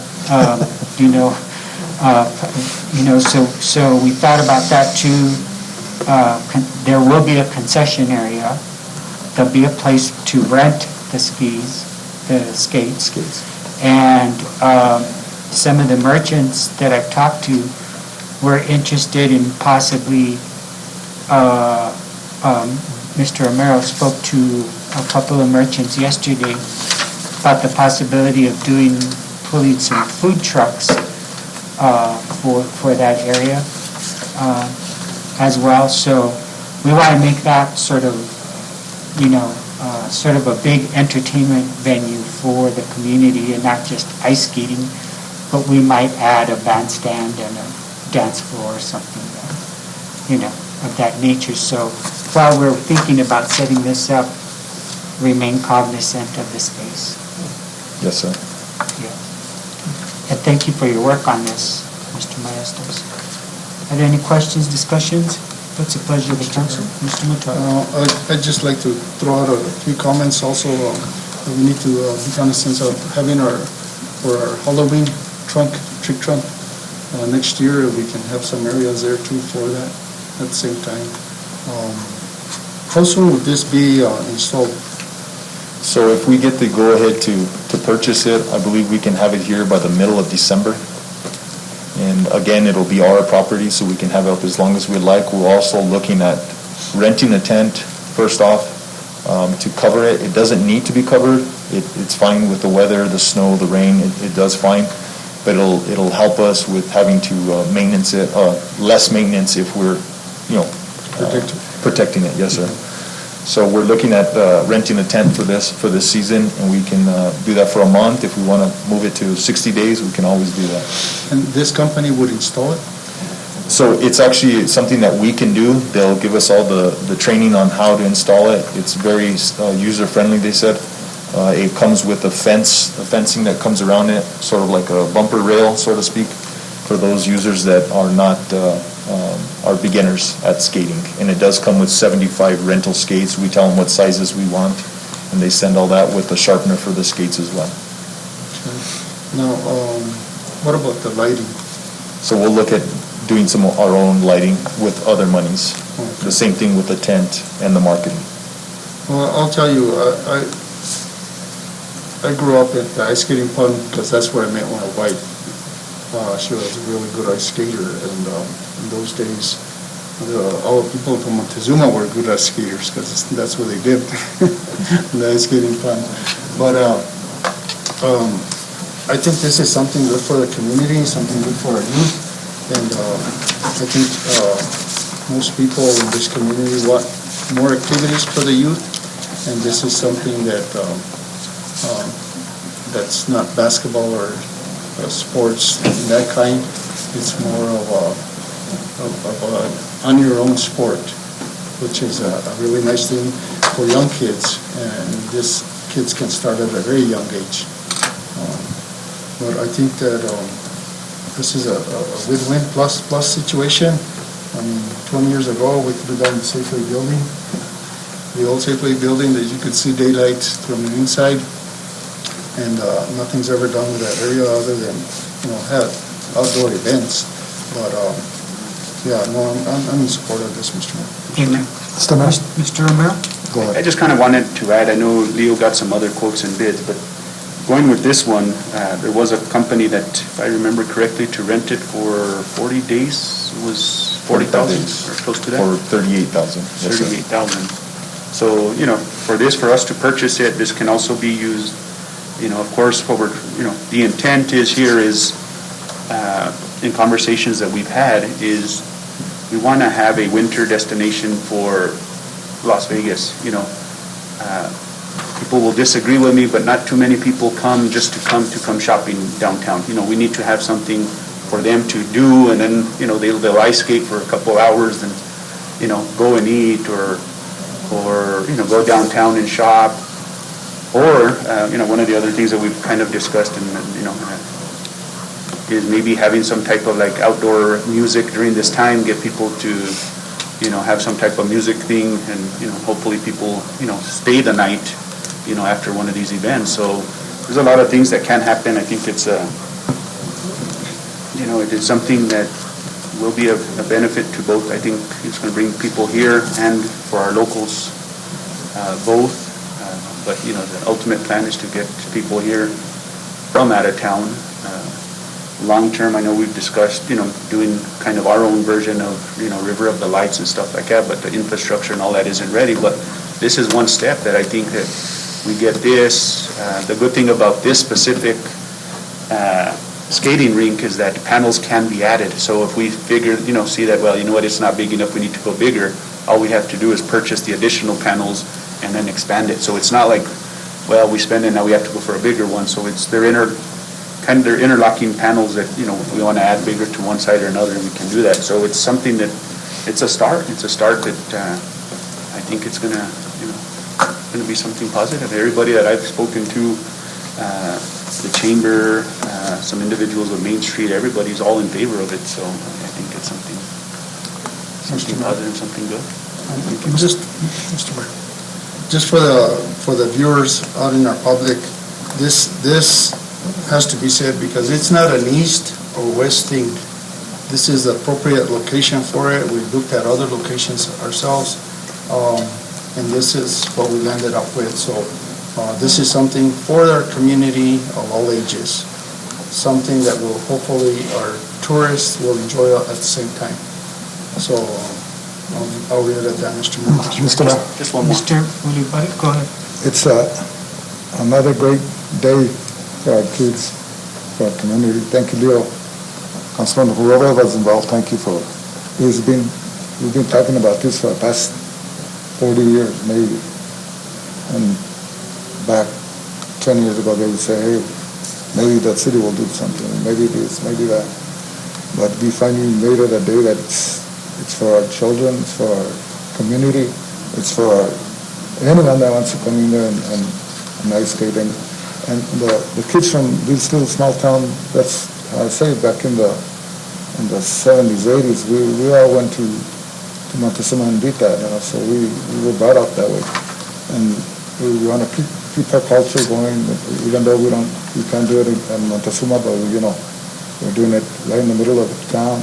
So we thought about that too. There will be a concession area. There'll be a place to rent the skates. And some of the merchants that I've talked to were interested in possibly, Mr. Romero spoke to a couple of merchants yesterday about the possibility of pulling some food trucks for that area as well. So we want to make that sort of a big entertainment venue for the community, and not just ice skating, but we might add a bandstand and a dance floor or something, of that nature. So while we're thinking about setting this up, remain cognizant of the space. Yes, sir. Yeah. And thank you for your work on this, Mr. Maestas. Are there any questions, discussions? What's the pleasure of the council? Mr. Matar. I'd just like to throw out a few comments also. We need to be cognizant of having our Halloween trick trunk. Next year, we can have some areas there too for that at the same time. How soon would this be installed? So if we get the go-ahead to purchase it, I believe we can have it here by the middle of December. And again, it'll be our property, so we can have it up as long as we like. We're also looking at renting a tent, first off, to cover it. It doesn't need to be covered. It's fine with the weather, the snow, the rain. It does fine. But it'll help us with having to maintenance it, less maintenance if we're, protecting it. Yes, sir. So we're looking at renting a tent for this season, and we can do that for a month. If we want to move it to 60 days, we can always do that. And this company would install it? So it's actually something that we can do. They'll give us all the training on how to install it. It's very user-friendly, they said. It comes with a fencing that comes around it, sort of like a bumper rail, so to speak, for those users that are not are beginners at skating. And it does come with 75 rental skates. We tell them what sizes we want, and they send all that with a sharpener for the skates as well. Okay. Now, what about the lighting? So we'll look at doing some of our own lighting with other monies. Okay. The same thing with the tent and the marketing. Well, I'll tell you, I grew up at the ice skating pond because that's where I met my wife. She was a really good ice skater, and in those days, all the people from Montezuma were good ice skaters because that's where they lived, in the ice skating pond. But I think this is something good for the community, something good for our youth, and I think most people in this community want more activities for the youth, and this is something that that's not basketball or sports that kind. It's more of a on your own sport, which is a really nice thing for young kids, and these kids can start at a very young age. But I think that this is a win-win plus situation. I mean, 20 years ago, we could have done the Safeway building, the old Safeway building that you could see daylight from the inside. And nothing's ever done with that area other than, have outdoor events. But, I'm in support of this, Mr. Mayor. Amen. Mr. Romero? Go ahead. I just kind of wanted to add, I know Leo got some other quotes and bids, but going with this one, there was a company that, if I remember correctly, to rent it for 40 days was 40,000 or close to that? For 38,000. Yes, sir. 38,000. So, for us to purchase it, this can also be used. Of course, what the intent is here is, in conversations that we've had, is we want to have a winter destination for Las Vegas. People will disagree with me, but not too many people come just to come shopping downtown. We need to have something for them to do, and then, they'll ice skate for a couple hours and, go and eat or go downtown and shop. Or, one of the other things that we've kind of discussed is maybe having some type of like outdoor music during this time, get people to, have some type of music thing, and, hopefully people, stay the night, after one of these events. So there's a lot of things that can happen. I think it's it is something that will be a benefit to both. I think it's going to bring people here and for our locals both. But, the ultimate plan is to get people here from out of town. Long-term, I know we've discussed, doing kind of our own version of, River of the Lights and stuff like that, but the infrastructure and all that isn't ready. But this is one step that I think that we get this. The good thing about this specific skating rink is that panels can be added. So if we figure, see that, well, it's not big enough, we need to go bigger, all we have to do is purchase the additional panels and then expand it. So it's not like, well, we spend it, now we have to go for a bigger one. So they're interlocking panels that, if we want to add bigger to one side or another, we can do that. So it's something that, it's a start. It's a start that I think it's going to be something positive. Everybody that I've spoken to, the chamber, some individuals of Main Street, everybody's all in favor of it. So I think it's something positive, something good. Mr. Mayor, just for the viewers out in our public, this has to be said because it's not an east or west thing. This is the appropriate location for it. We looked at other locations ourselves, and this is what we landed up with. So this is something for our community of all ages, something that will hopefully our tourists will enjoy at the same time. So I'll leave it at that, Mr. Mayor. Mr. Mayor, Just one more. Mr. Ulibarri, go ahead. it's another great day for our kids, for our community. Thank you, Leo. Councilman, whoever was involved, thank you for, we've been talking about this for the past 40 years, maybe. And back 20 years ago, they would say, hey, maybe the city will do something, maybe this, maybe that. But we finally made it a day that it's for our children, it's for our community, it's for anyone that wants to come in there and ice skate. And the kids from this little small town, that's, I say back in the 70s, 80s, we all went to Montezuma and did that, so we were brought up that way. And we want to keep our culture going, even though we can't do it in Montezuma, but we're doing it right in the middle of town,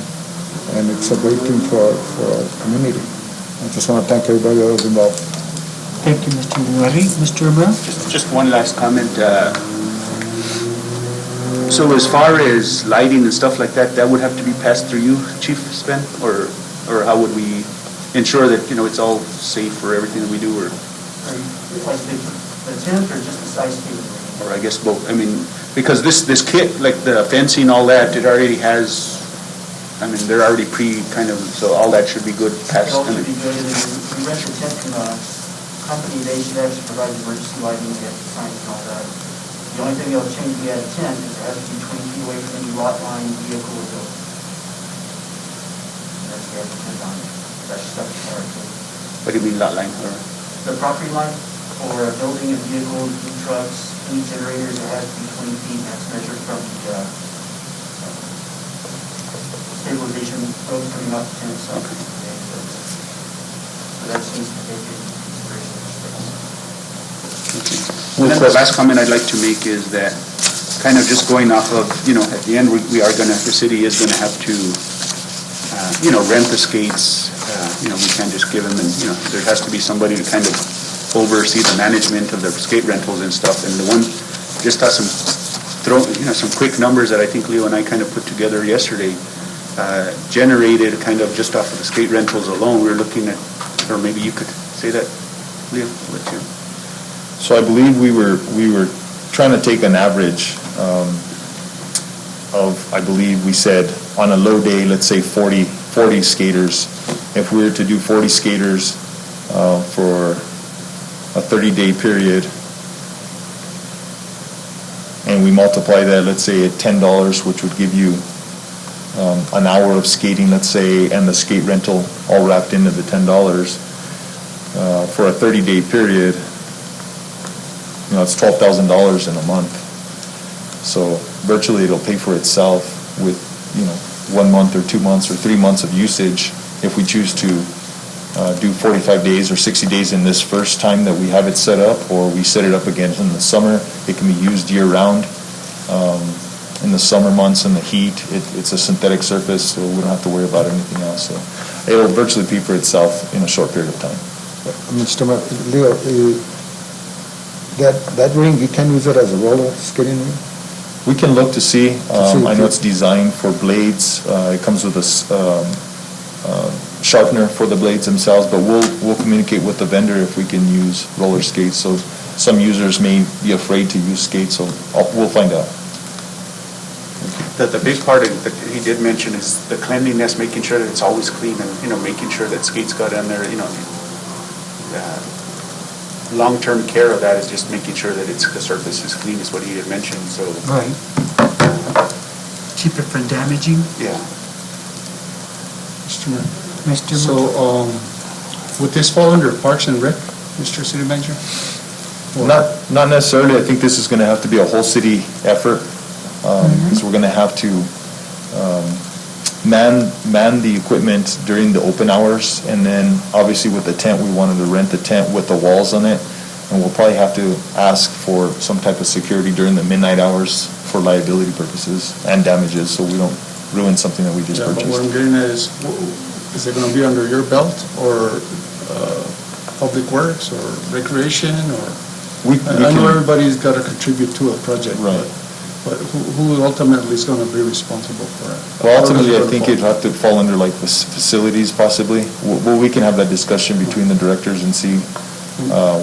and it's a great thing for our community. I just want to thank everybody that was involved. Thank you, Mr. Ulibarri. Mr. Romero? Just one last comment. So as far as lighting and stuff like that, that would have to be passed through you, Chief Spen, or how would we ensure that it's all safe for everything that we do, or? The tent or just the size table? Or I guess both. I mean, because this kit, like the fencing, all that, it already has. I mean, they're already so all that should be good. It all should be good, and then we rent the tent from a company. They should actually provide emergency lighting, we have to sign and all that. The only thing that'll change if we add a tent is it has to be 20 feet away from any lot line, vehicle, or building. That's the other tent on it. That's stuff for our kids. What do you mean lot line? Or? The property line for a building and vehicle, food trucks, any generators, it has to be 20 feet, and that's measured from the stabilization road coming off the tent itself. Okay. So that seems to take into consideration. And then the last comment I'd like to make is that kind of just going off of, at the end, the city is going to have to, rent the skates. We can't just give them, and, there has to be somebody to kind of oversee the management of the skate rentals and stuff. And the one, just some quick numbers that I think Leo and I kind of put together yesterday, generated kind of just off of the skate rentals alone, we were looking at, or maybe you could say that, Leo, let you. So I believe we were trying to take an average of, I believe we said, on a low day, let's say 40 skaters. If we were to do 40 skaters for a 30-day period, and we multiply that, let's say, at $10, which would give you an hour of skating, let's say, and the skate rental all wrapped into the $10 for a 30-day period, it's $12,000 in a month. So virtually it'll pay for itself with, 1 month or 2 months or 3 months of usage if we choose to do 45 days or 60 days in this first time that we have it set up, or we set it up again in the summer. It can be used year-round. in the summer months and the heat, it's a synthetic surface, so we don't have to worry about anything else. So it'll virtually pay for itself in a short period of time. Mr. Leo, that ring, you can use it as a roller skating ring? We can look to see. see I if know you- it's designed for blades. It comes with a sharpener for the blades themselves, but we'll communicate with the vendor if we can use roller skates. So some users may be afraid to use skates, so we'll find out. The big part that he did mention is the cleanliness, making sure that it's always clean and, making sure that skates got in there, long-term care of that is just making sure that the surface is clean is what he had mentioned, so. Right. Keep it from damaging. Yeah. Mr. Mayor. Mr. So, would this fall under Parks and Rec, Mr. City Manager? Or- Not necessarily. I think this is going to have to be a whole city effort, because we're going to have to man the equipment during the open hours, and then obviously with the tent, we wanted to rent the tent with the walls on it, and we'll probably have to ask for some type of security during the midnight hours for liability purposes and damages, so we don't ruin something that we just Yeah, but what I'm purchased. getting at is it going to be under your belt, or Public Works, or Recreation, or? We I know can- everybody's got to contribute to a project. Right. But who ultimately is going to be responsible for it? Well, ultimately, I think it'd have to fall under like the facilities possibly. Well, we can have that discussion between the directors and see,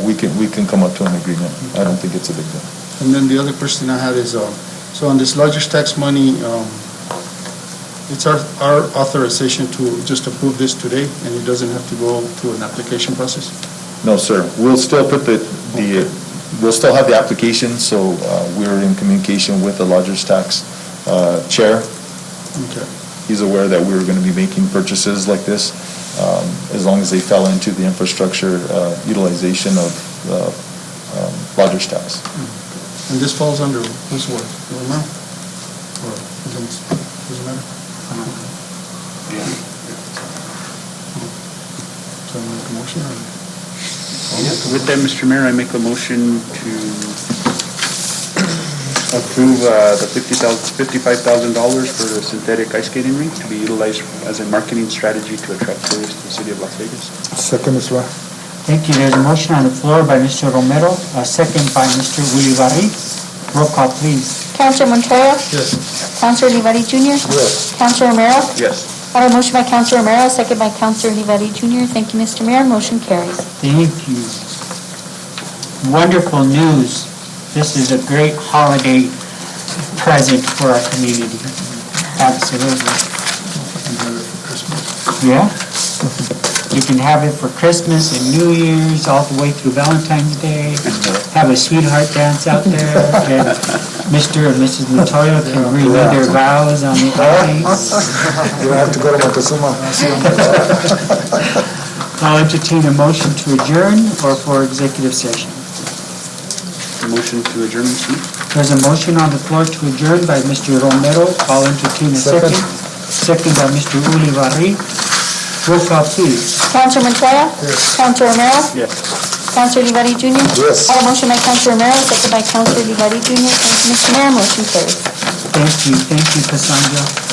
we can come up to an agreement. I don't think it's a big deal. And then the other question I had is, so on this larger tax money, it's our authorization to just approve this today, and it doesn't have to go through an application process? No, sir. We'll still put we'll still have the application, so we're in communication with the lodger's tax chair. Okay. He's aware that we're going to be making purchases like this, as long as they fell into the infrastructure utilization of lodger's tax. And this falls under whose word? Your amount? Or doesn't matter? Yeah. So I make a motion, or? With that, Mr. Mayor, I make a motion to approve the $55,000 for the synthetic ice skating rink to be utilized as a marketing strategy to attract tourists to the city of Las Vegas. Second, Mr. Mayor. Thank you. There's a motion on the floor by Mr. Romero, a second by Mr. Ulibarri. Roll call, please. Councilor Montoya? Yes. Councilor Olivari Jr.? Yes. Councilor Romero? Yes. I have a motion by Councilor Romero, second by Councilor Olivari Jr. Thank you, Mr. Mayor. Motion carries. Thank you. Wonderful news. This is a great holiday present for our community. Absolutely. Yeah. You can have it for Christmas and New Year's, all the way through Valentine's Day. Have a sweetheart dance out there. And Mr. and Mrs. Montoya can renew their vows on the ice. You don't have to go to Montezuma. I'll entertain a motion to adjourn or for executive session. Motion to adjourn, Mr. There's a motion on the floor to adjourn by Mr. Romero. I'll entertain a second. Second by Mr. Ulibarri. Roll call, please. Councilor Montoya? Yes. Councilor Romero? Yes. Councilor Olivari Jr.? Yes. I have a motion by Councilor Romero, second by Councilor Olivari Jr. Thank you, Mr. Mayor. Motion carries. Thank you, Cassandra.